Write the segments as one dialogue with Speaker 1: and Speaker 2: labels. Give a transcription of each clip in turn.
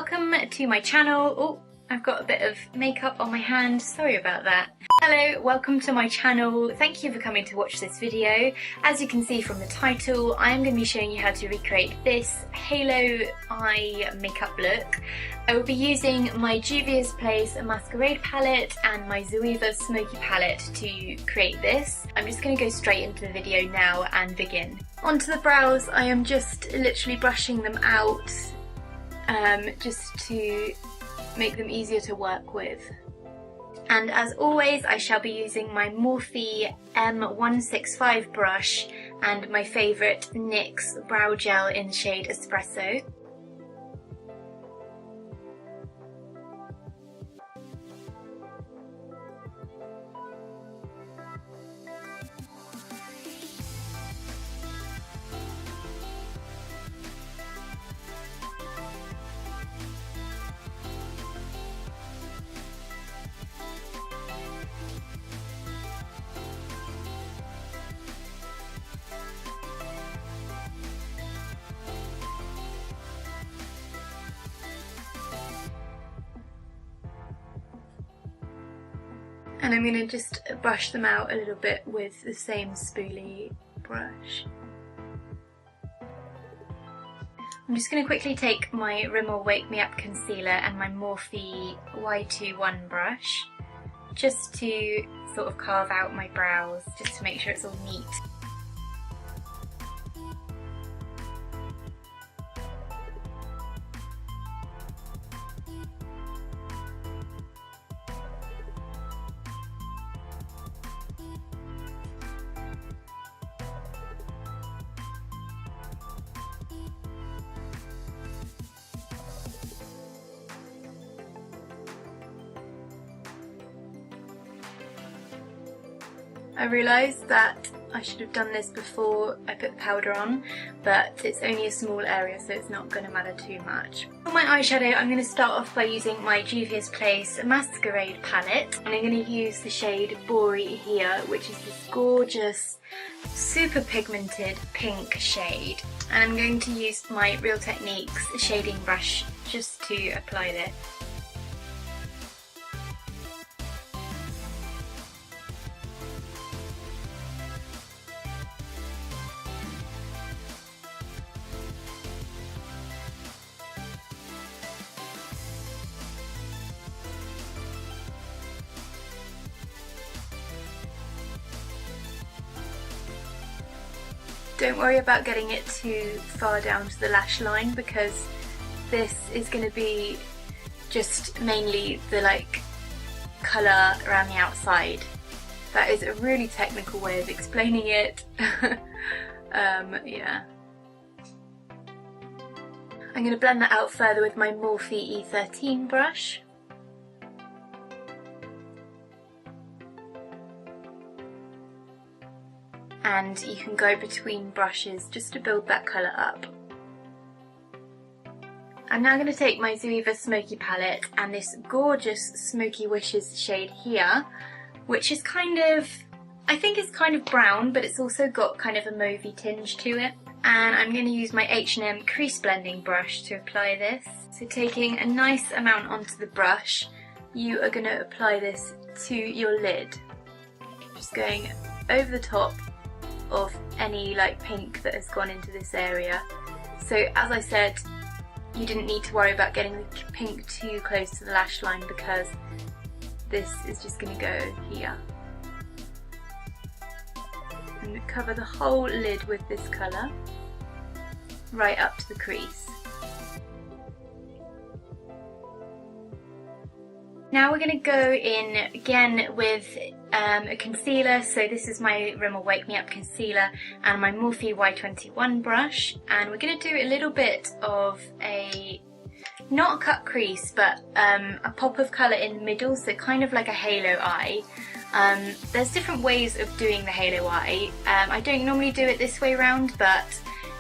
Speaker 1: welcome to my channel. Oh, I've got a bit of makeup on my hand, sorry about that. Hello, welcome to my channel. Thank you for coming to watch this video. As you can see from the title, I am going to be showing you how to recreate this halo eye makeup look. I will be using my Juvia's Place Masquerade palette and my Zoeva Smoky palette to create this. I'm just going to go straight into the video now and begin. Onto the brows, I am just literally brushing them out just to make them easier to work with. And as always, I shall be using my Morphe M165 brush and my favourite NYX brow gel in shade Espresso. And I'm going to just brush them out a little bit with the same spoolie brush. I'm just going to quickly take my Rimmel Wake Me Up concealer and my Morphe Y21 brush just to sort of carve out my brows, just to make sure it's all neat. I realised that I should have done this before I put the powder on, but it's only a small area so it's not going to matter too much. For my eyeshadow, I'm going to start off by using my Juvia's Place Masquerade palette, and I'm going to use the shade Bori here, which is this gorgeous, super pigmented pink shade. And I'm going to use my Real Techniques shading brush just to apply this. Don't worry about getting it too far down to the lash line, because this is going to be just mainly the colour around the outside. That is a really technical way of explaining it. Yeah. I'm going to blend that out further with my Morphe E13 brush. And you can go between brushes just to build that colour up. I'm now going to take my Zoeva Smoky palette and this gorgeous Smoky Wishes shade here, which is kind of, I think it's kind of brown, but it's also got kind of a mauvey tinge to it. And I'm going to use my H&M crease blending brush to apply this. So taking a nice amount onto the brush, you are going to apply this to your lid. Just going over the top of any pink that has gone into this area. So as I said, you didn't need to worry about getting the pink too close to the lash line, because this is just going to go here. And cover the whole lid with this colour, right up to the crease. Now we're going to go in again with a concealer. So this is my Rimmel Wake Me Up concealer and my Morphe Y21 brush, and we're going to do a little bit of a, not a cut crease, but a pop of colour in the middle, so kind of like a halo eye. There's different ways of doing the halo eye. I don't normally do it this way around, but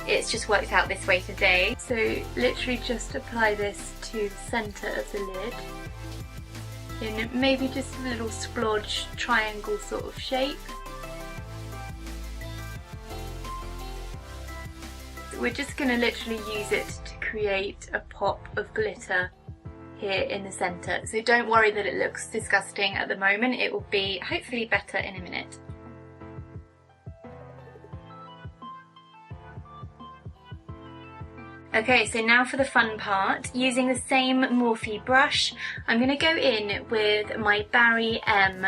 Speaker 1: it's just worked out this way today. So literally just apply this to the centre of the lid, in maybe just a little splodge triangle sort of shape. We're just going to literally use it to create a pop of glitter here in the centre. So don't worry that it looks disgusting at the moment, it will be hopefully better in a minute. Okay, so now for the fun part. Using the same Morphe brush, I'm going to go in with my Barry M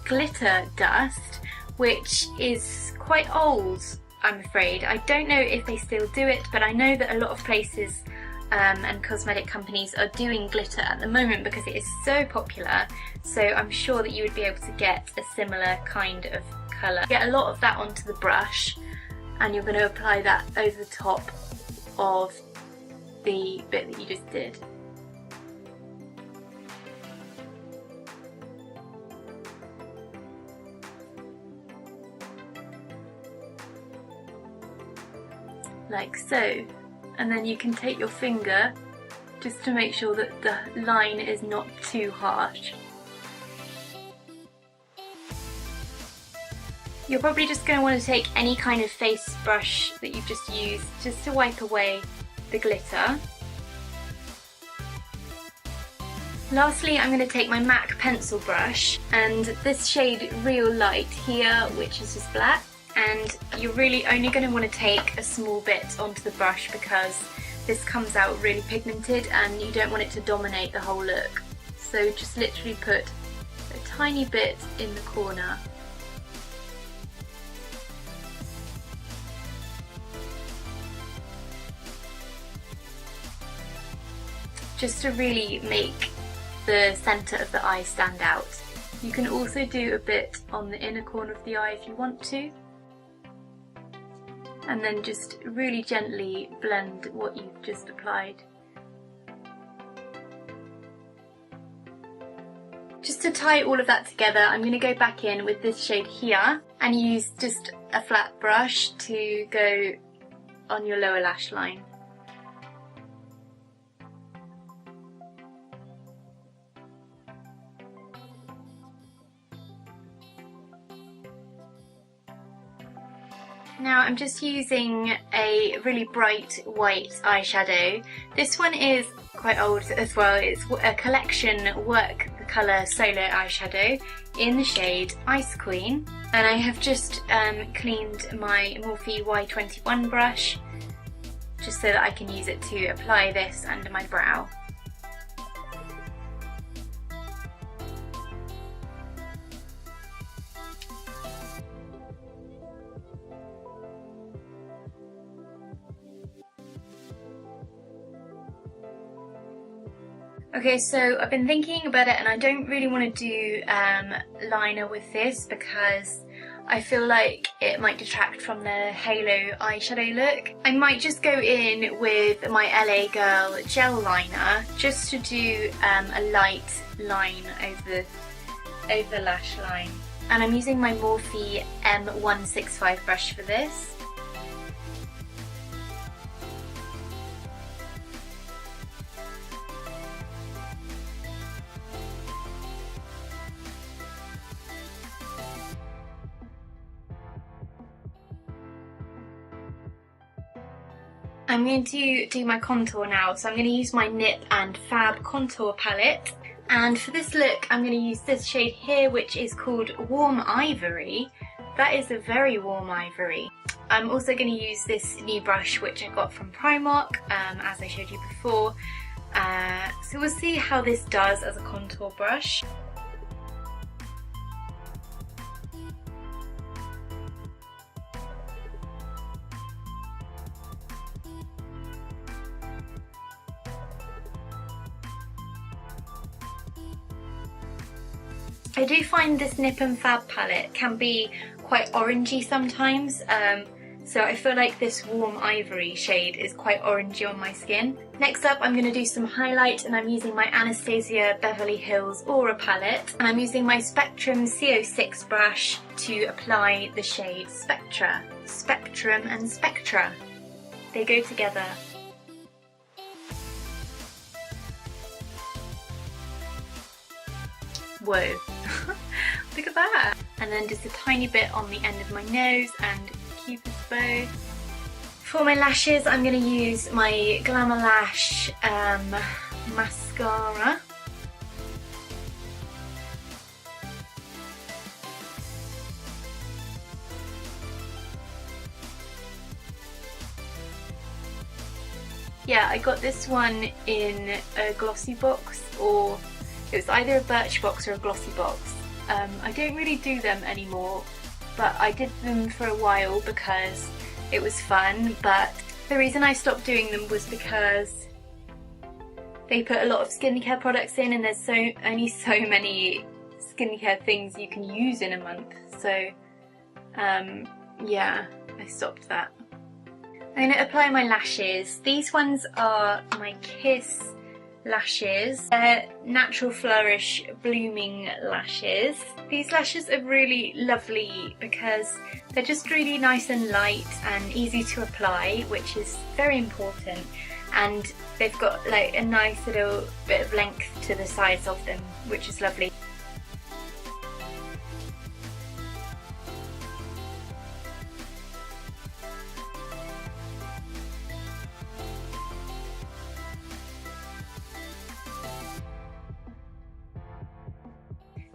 Speaker 1: glitter dust, which is quite old, I'm afraid. I don't know if they still do it, but I know that a lot of places and cosmetic companies are doing glitter at the moment because it is so popular, so I'm sure that you would be able to get a similar kind of colour. Get a lot of that onto the brush, and you're going to apply that over the top of the bit that you just did. Like so. And then you can take your finger just to make sure that the line is not too harsh. You're probably just going to want to take any kind of face brush that you've just used just to wipe away the glitter. Lastly, I'm going to take my MAC pencil brush and this shade Real Light here, which is just black, and you're really only going to want to take a small bit onto the brush because this comes out really pigmented and you don't want it to dominate the whole look. So just literally put a tiny bit in the corner. Just to really make the centre of the eye stand out. You can also do a bit on the inner corner of the eye if you want to. And then just really gently blend what you've just applied. Just to tie all of that together, I'm going to go back in with this shade here and use just a flat brush to go on your lower lash line. Now I'm just using a really bright white eyeshadow. This one is quite old as well. It's a Collection Work the Colour Solo eyeshadow in the shade Ice Queen. And I have just cleaned my Morphe Y21 brush just so that I can use it to apply this under my brow. Okay, so I've been thinking about it and I don't really want to do liner with this because I feel like it might detract from the halo eyeshadow look. I might just go in with my LA Girl gel liner just to do a light line over the lash line. And I'm using my Morphe M165 brush for this. I'm going to do my contour now, so I'm going to use my Nip and Fab contour palette, and for this look I'm going to use this shade here, which is called Warm Ivory. That is a very warm ivory. I'm also going to use this new brush which I got from Primark, as I showed you before, so we'll see how this does as a contour brush. I do find this Nip and Fab palette can be quite orangey sometimes, so I feel like this Warm Ivory shade is quite orangey on my skin. Next up I'm going to do some highlight, and I'm using my Anastasia Beverly Hills Aura palette, and I'm using my Spectrum CO6 brush to apply the shade Spectra. Spectrum and Spectra, they go together. Whoa, look at that! And then just a tiny bit on the end of my nose and Cupid's bow. For my lashes, I'm going to use my Glamour Lash mascara. Yeah, I got this one in a glossy box, or it was either a Birchbox or a glossy box. I don't really do them anymore, but I did them for a while because it was fun, but the reason I stopped doing them was because they put a lot of skincare products in, and there's only so many skincare things you can use in a month, so yeah, I stopped that. I'm going to apply my lashes. These ones are my Kiss lashes. They're Natural Flourish Blooming Lashes. These lashes are really lovely because they're just really nice and light and easy to apply, which is very important, and they've got like a nice little bit of length to the sides of them, which is lovely.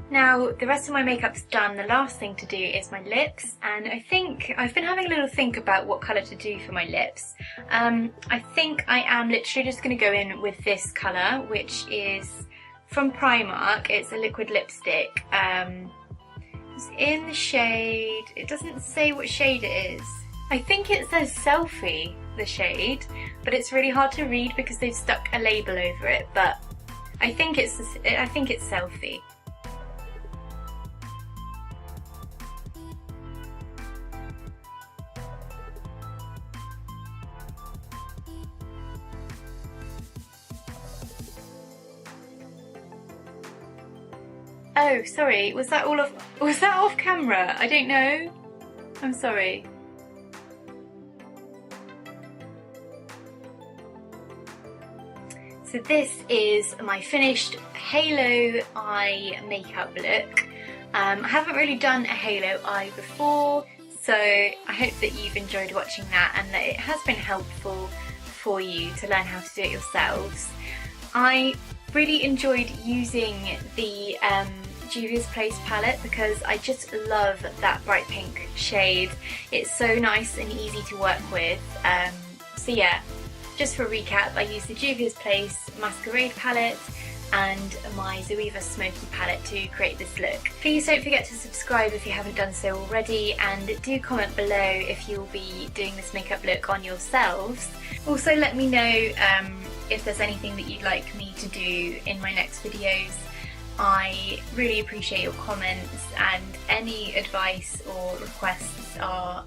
Speaker 1: Now the rest of my makeup's done. The last thing to do is my lips, and I think I've been having a little think about what colour to do for my lips. I think I am literally just going to go in with this colour, which is from Primark. It's a liquid lipstick. It's in the shade, it doesn't say what shade it is. I think it says Selfie, the shade, but it's really hard to read because they've stuck a label over it, but I think it's Selfie. Oh, sorry, was that off camera? I don't know. I'm sorry. So this is my finished halo eye makeup look. I haven't really done a halo eye before, so I hope that you've enjoyed watching that and that it has been helpful for you to learn how to do it yourselves. I really enjoyed using the Juvia's Place palette because I just love that bright pink shade. It's so nice and easy to work with. So yeah, just for a recap, I used the Juvia's Place Masquerade palette and my Zoeva Smoky palette to create this look. Please don't forget to subscribe if you haven't done so already, and do comment below if you'll be doing this makeup look on yourselves. Also let me know if there's anything that you'd like me to do in my next videos. I really appreciate your comments, and any advice or requests are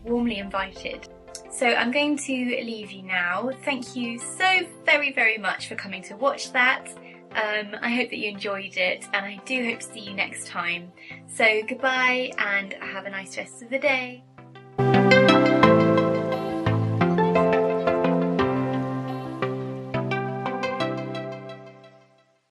Speaker 1: warmly invited. So I'm going to leave you now. Thank you so very, very much for coming to watch that. I hope that you enjoyed it, and I do hope to see you next time. So goodbye and have a nice rest of the day.